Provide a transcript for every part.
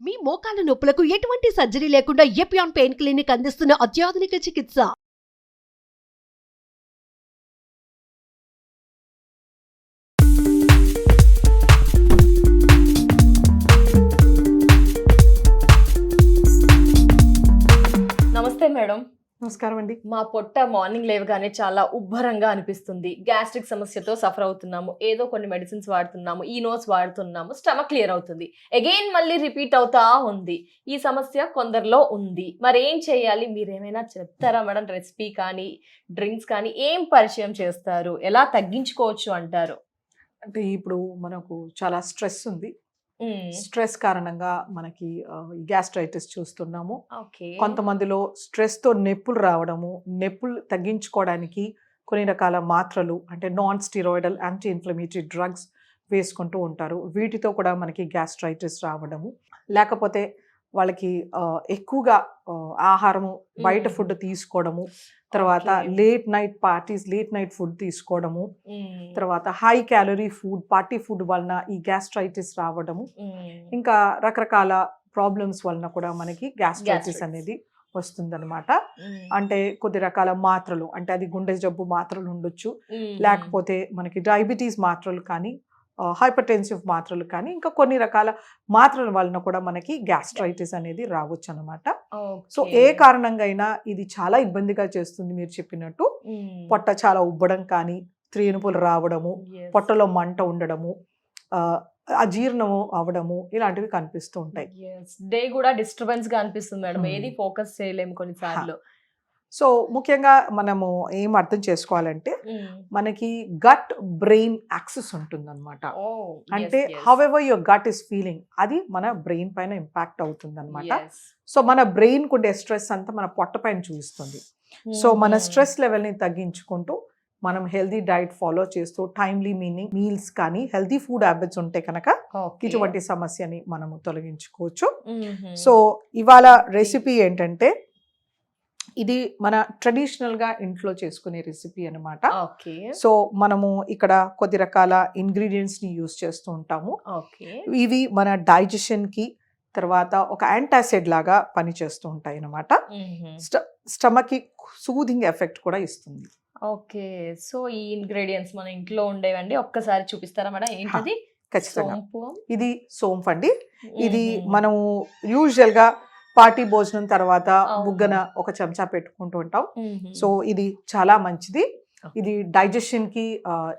మీ మోకాల నొప్పులకు ఎటువంటి సర్జరీ లేకుండా ఎపియాన్ పెయిన్ క్లినిక్ అందిస్తున్న అత్యాధునిక చికిత్స. నమస్తే మేడం. నమస్కారం అండి. మా పొట్ట మార్నింగ్ లేవగానే చాలా ఉబ్బరంగా అనిపిస్తుంది. గ్యాస్ట్రిక్ సమస్యతో సఫర్ అవుతున్నాము. ఏదో కొన్ని మెడిసిన్స్ వాడుతున్నాము, ఈ నోస్ వాడుతున్నాము, స్టమక్ క్లియర్ అవుతుంది. అగైన్ మళ్ళీ రిపీట్ అవుతా ఉంది. ఈ సమస్య కొందరిలో ఉంది. మరి ఏం చేయాలి? మీరేమైనా చెప్తారా మేడం? రెసిపీ కానీ డ్రింక్స్ కానీ ఏం పరిచయం చేస్తారు? ఎలా తగ్గించుకోవచ్చు అంటారు? అంటే ఇప్పుడు మనకు చాలా స్ట్రెస్ ఉంది. స్ట్రెస్ కారణంగా మనకి గ్యాస్ట్రైటిస్ చూస్తున్నాము. కొంతమందిలో స్ట్రెస్ తో నొప్పులు రావడము, నొప్పులు తగ్గించుకోవడానికి కొన్ని రకాల మాత్రలు అంటే non steroidal anti inflammatory drugs వేసుకుంటూ ఉంటారు. వీటితో కూడా మనకి గ్యాస్ట్రైటిస్ రావడము, లేకపోతే వాళ్ళకి ఎక్కువగా ఆహారము బయట ఫుడ్ తీసుకోవడము, తర్వాత late night parties, late night food తీసుకోవడము, తర్వాత high calorie food, party food వలన ఈ గ్యాస్ట్రైటిస్ రావడము, ఇంకా రకరకాల ప్రాబ్లమ్స్ వలన కూడా మనకి గ్యాస్ట్రైటిస్ అనేది వస్తుందన్నమాట. అంటే కొద్ది రకాల మాత్రలు, అంటే అది గుండె జబ్బు మాత్రలు ఉండొచ్చు, లేకపోతే మనకి డయాబెటీస్ మాత్రలు కానీ, హైపర్టెన్సివ్ మాత్రలు కానీ, ఇంకా కొన్ని రకాల మాత్రల వలన కూడా మనకి గ్యాస్ట్రైటిస్ అనేది రావచ్చు అనమాట. సో ఏ కారణంగా అయినా ఇది చాలా ఇబ్బందిగా చేస్తుంది. మీరు చెప్పినట్టు పొట్ట చాలా ఉబ్బడం కానీ, త్రేనుపులు రావడము, పొట్టలో మంట ఉండడము, అజీర్ణము అవడము, ఇలాంటివి కనిపిస్తూ ఉంటాయి. డే కూడా డిస్టర్బెన్స్ గా అనిపిస్తుంది మేడం. ఏది ఫోకస్ చేయలేము కొన్నిసార్లు. సో ముఖ్యంగా మనము ఏం అర్థం చేసుకోవాలంటే మనకి గట్ బ్రెయిన్ యాక్సెస్ ఉంటుంది అనమాట. అంటే however your gut is feeling, అది మన బ్రెయిన్ పైన ఇంపాక్ట్ అవుతుంది అనమాట. సో మన బ్రెయిన్ కుండే స్ట్రెస్ అంతా మన పొట్ట పైన చూపిస్తుంది. సో మన స్ట్రెస్ లెవెల్ని తగ్గించుకుంటూ మనం హెల్దీ డైట్ ఫాలో చేస్తూ టైమ్లీ మీల్స్ కానీ హెల్దీ ఫుడ్ హ్యాబిట్స్ ఉంటే కనుక ఇటువంటి సమస్యని మనము తొలగించుకోవచ్చు. సో ఇవాళ రెసిపీ ఏంటంటే ఇది మన ట్రెడిషనల్ గా ఇంట్లో చేసుకునే రెసిపీ అనమాట. సో మనము ఇక్కడ కొద్ది రకాల ఇంగ్రీడియంట్స్ ని యూజ్ చేస్తూ ఉంటాము. ఇవి మన డైజెషన్ కి, తర్వాత ఒక యాంటాసిడ్ లాగా పనిచేస్తూ ఉంటాయి అనమాట. స్టమక్ కి సూదింగ్ ఎఫెక్ట్ కూడా ఇస్తుంది. ఓకే, సో ఈ ఇంగ్రీడియంట్స్ మన ఇంట్లో ఉండేవండి, ఒక్కసారి చూపిస్తారా మేడం? ఏంటది? ఖచ్చితంగా. ఇది సోంపు అండి. ఇది మనము యూజువల్ గా పార్టీ భోజనం తర్వాత బుగ్గన ఒక చెంచా పెట్టుకుంటూ ఉంటాం. సో ఇది చాలా మంచిది. ఇది డైజెషన్ కి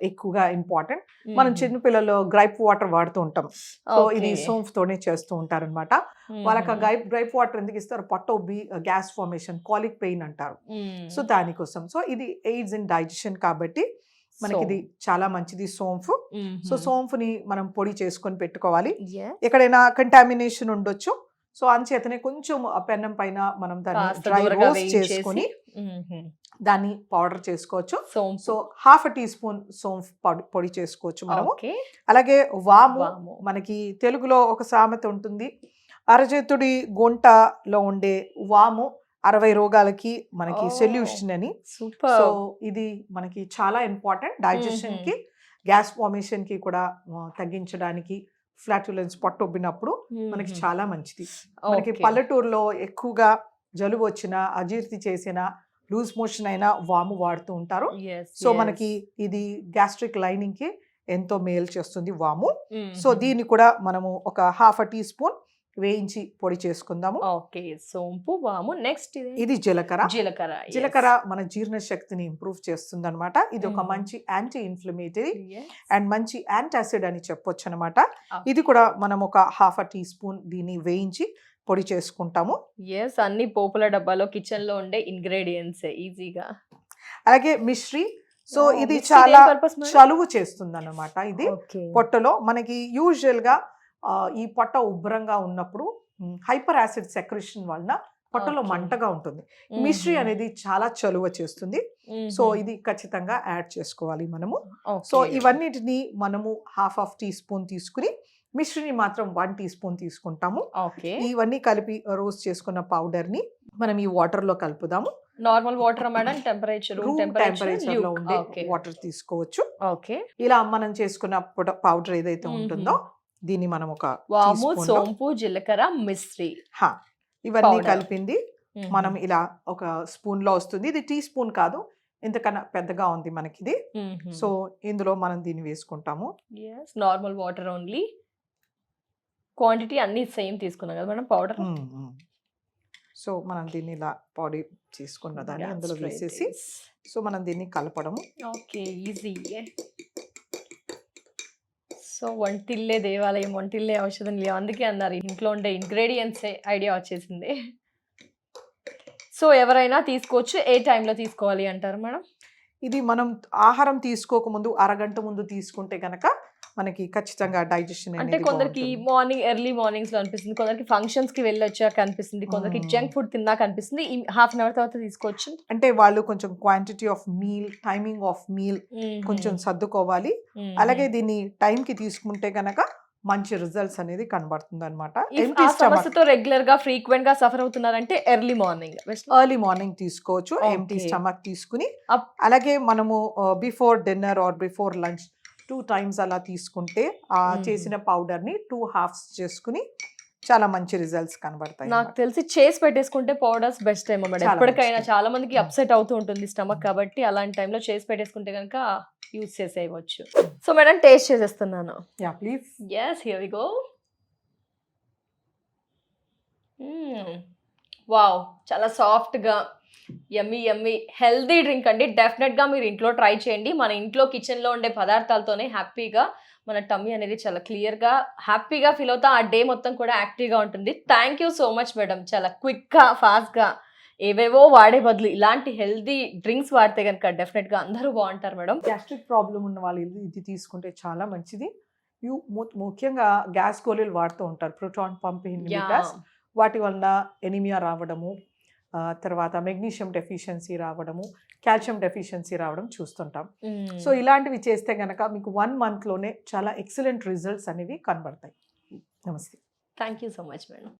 ఎక్కువగా ఇంపార్టెంట్. మనం చిన్న పిల్లలు గ్రైప్ వాటర్ వాడుతూ ఉంటాం. సో ఇది సోంపుతోనే చేస్తూ ఉంటారు అనమాట. వాళ్ళకి గ్రైప్ వాటర్ ఎందుకు ఇస్తారు? పొట్ట ఉబ్బి గ్యాస్ ఫార్మేషన్, కాలిక్ పెయిన్ అంటారు. సో దానికోసం. సో ఇది ఎయిడ్స్ ఇన్ డైజెషన్ కాబట్టి మనకి ఇది చాలా మంచిది సోంపు. సో సోంపుని మనం పొడి చేసుకొని పెట్టుకోవాలి. ఎక్కడైనా కంటామినేషన్ ఉండొచ్చు. సో అంచేతనే కొంచెం పెన్నం పైన మనం దాన్ని డ్రై రోస్ట్ చేసుకొని దాన్ని పౌడర్ చేసుకోవచ్చు. సో హాఫ్ టీ స్పూన్ సోంపు పొడి చేసుకోవచ్చు మనము. అలాగే వాము, మనకి తెలుగులో ఒక సామెత ఉంటుంది, అరచేతుడి గుంటలో ఉండే వాము 60 రోగాలకి మనకి సొల్యూషన్ అని. సో ఇది మనకి చాలా ఇంపార్టెంట్. డైజెషన్ కి, గ్యాస్ ఫార్మేషన్ కి కూడా తగ్గించడానికి, ఫ్లాటులెన్స్ పొట్ట ఉబ్బినప్పుడు మనకి చాలా మంచిది. మనకి పల్లెటూరులో ఎక్కువగా జలుబు వచ్చినా, అజీర్తి చేసినా, లూజ్ మోషన్ అయినా వాము వాడుతూ ఉంటారు. సో మనకి ఇది గ్యాస్ట్రిక్ లైనింగ్ కి ఎంతో మేలు చేస్తుంది వాము. సో దీన్ని కూడా మనము ఒక హాఫ్ టీ స్పూన్ వేయించి పొడి చేసుకుందాము. సోంపు, వాము. నెక్స్ట్ ఇది జీలకర్ర మన జీర్ణ శక్తిని ఇంప్రూవ్ చేస్తుంది అనమాట. ఇది ఒక మంచి యాంటీ ఇన్ఫ్లమేటరీ అండ్ మంచి యాంటాసిడ్ అని చెప్పొచ్చు అనమాట. ఇది కూడా మనం ఒక హాఫ్ టీ స్పూన్ దీన్ని వేయించి పొడి చేసుకుంటాము. అన్ని పోపుల డబ్బాలో కిచెన్ లో ఉండే ఇంగ్రీడియంట్స్ ఈజీగా. అలాగే మిశ్రీ. సో ఇది చాలా చలువు చేస్తుంది అన్నమాట. ఇది పొట్టలో మనకి యూజువల్ గా ఈ పొట్ట ఉబ్బరంగా ఉన్నప్పుడు హైపర్ యాసిడ్ సెక్రెషన్ వలన పొట్టలో మంటగా ఉంటుంది. మిశ్రీ అనేది చాలా చలువ చేస్తుంది. సో ఇది ఖచ్చితంగా యాడ్ చేసుకోవాలి మనము. సో ఇవన్నిటిని మనము హాఫ్ టీ స్పూన్ తీసుకుని మిశ్రీని మాత్రం 1 టీ స్పూన్ తీసుకుంటాము. ఇవన్నీ కలిపి రోస్ట్ చేసుకున్న పౌడర్ ని మనం ఈ వాటర్ లో కలుపుదాము. నార్మల్ వాటర్ మేడం, టెంపరేచర్ లో ఉండే వాటర్ తీసుకోవచ్చు. ఇలా మనం చేసుకున్న పౌడర్ ఏదైతే ఉంటుందో దీన్ని మనం ఒక వాము, teaspoon లో- సోంపు, జీలకర్ర, మిశ్రీ హా, ఇవన్నీ Powder. కలిపింది మనం ఇలా ఒక స్పూన్ లో వస్తుంది. ఇది టీ స్పూన్ కాదు, ఇంతకన్నా పెద్దగా ఉంది మనకి ఇది. సో ఇందులో మనం దీన్ని వేసుకుంటాము. Normal water only. క్వాంటిటీ అన్ని సేమ్ తీసుకున్నాం కదా మనం పౌడర్. సో మనం దీన్ని ఇలా పొడి చేసుకున్న దాన్ని అందులో వేసేసి సో మనం దీన్ని కలపడము. Okay, easy. సో వంటిల్లే దేవాలయం, వంటిల్లే ఔషధం లేవు, అందుకే అన్నారు ఇంట్లో ఉండే ఇంగ్రీడియంట్సే ఐడియా వచ్చేసింది. సో ఎవరైనా తీసుకోవచ్చు. ఏ టైంలో తీసుకోవాలి అంటారు మేడం? ఇది మనం ఆహారం తీసుకోకముందు అరగంట ముందు తీసుకుంటే గనక మనకి ఖచ్చితంగా డైజెషన్ అంటే కొందరికి మార్నింగ్ ఎర్లీ మార్నింగ్స్ లో అనిపిస్తుంది, కొందరికి ఫంక్షన్స్ కి వెళ్ళొచ్చాక అనిపిస్తుంది, కొందరికి జంక్ ఫుడ్ తిన్నాక అనిపిస్తుంది. హాఫ్ అన్ అవర్ తర్వాత తీసుకోవచ్చు. అంటే వాళ్ళు కొంచెం quantity of meal, timing of meal కొంచెం సర్దుకోవాలి. అలాగే దీన్ని టైం కి తీసుకుంటే గనక మంచి రిజల్ట్స్ అనేది కనబడుతుంది అనమాట. సమస్యతో రెగ్యులర్ గా ఫ్రీక్వెంట్ గా సఫర్ అవుతున్నారంటే ఎర్లీ మార్నింగ్ తీసుకోవచ్చు. Empty Okay. స్టమక్ తీసుకుని Up. అలాగే మనము before dinner or before lunch 2 times అలా తీసుకుంటే ఆ చేసిన పౌడర్ ని 2 halves చేసుకుని చాలా మంచి రిజల్ట్స్ కనబడతాయి. నాకు తెలిసి చేసి పెట్టేసుకుంటే పౌడర్స్ బెస్ట్ ఏమో మేడం. చాలా ఎప్పటికైనా మంచిది. చాలా మందికి అప్సెట్ అవుతూ ఉంటుంది స్టమక్, కాబట్టి అలాంటి టైంలో చేసి పెట్టేసుకుంటే కనుక యూజ్ చేసేయవచ్చు. సో మేడం టేస్ట్ చేసేస్తున్నాను. Yeah please. Yes, here we go. Wow, చాలా సాఫ్ట్గా యమ్మీ యమ్మీ హెల్దీ డ్రింక్ అండి. డెఫినెట్గా మీరు ఇంట్లో ట్రై చేయండి. మన ఇంట్లో కిచెన్లో ఉండే పదార్థాలతోనే హ్యాపీగా మన టమ్మీ అనేది చాలా క్లియర్గా హ్యాపీగా ఫీల్ అవుతా. ఆ డే మొత్తం కూడా యాక్టివ్గా ఉంటుంది. Thank you so much madam. చాలా క్విక్గా ఫాస్ట్గా ఏవేవో వాడే బదులు ఇలాంటి హెల్దీ డ్రింక్స్ వాడితే కనుక డెఫినెట్గా అందరూ బాగుంటారు మేడం. గ్యాస్ట్రిక్ ప్రాబ్లం ఉన్న వాళ్ళు ఇది తీసుకుంటే చాలా మంచిది. ముఖ్యంగా గ్యాస్ గోళీలు వాడుతూ ఉంటారు, ప్రోటాన్ పంప్ ఇన్హిబిటర్స్. వాటి వలన ఎనిమియా రావడము, తర్వాత మెగ్నీషియం డెఫిషియన్సీ రావడము, కాల్షియం డెఫిషియన్సీ రావడం చూస్తుంటాం. సో ఇలాంటివి చేస్తే గనక మీకు 1 month లోనే చాలా ఎక్సలెంట్ రిజల్ట్స్ అనేవి కనబడతాయి. నమస్తే. Thank you so much madam.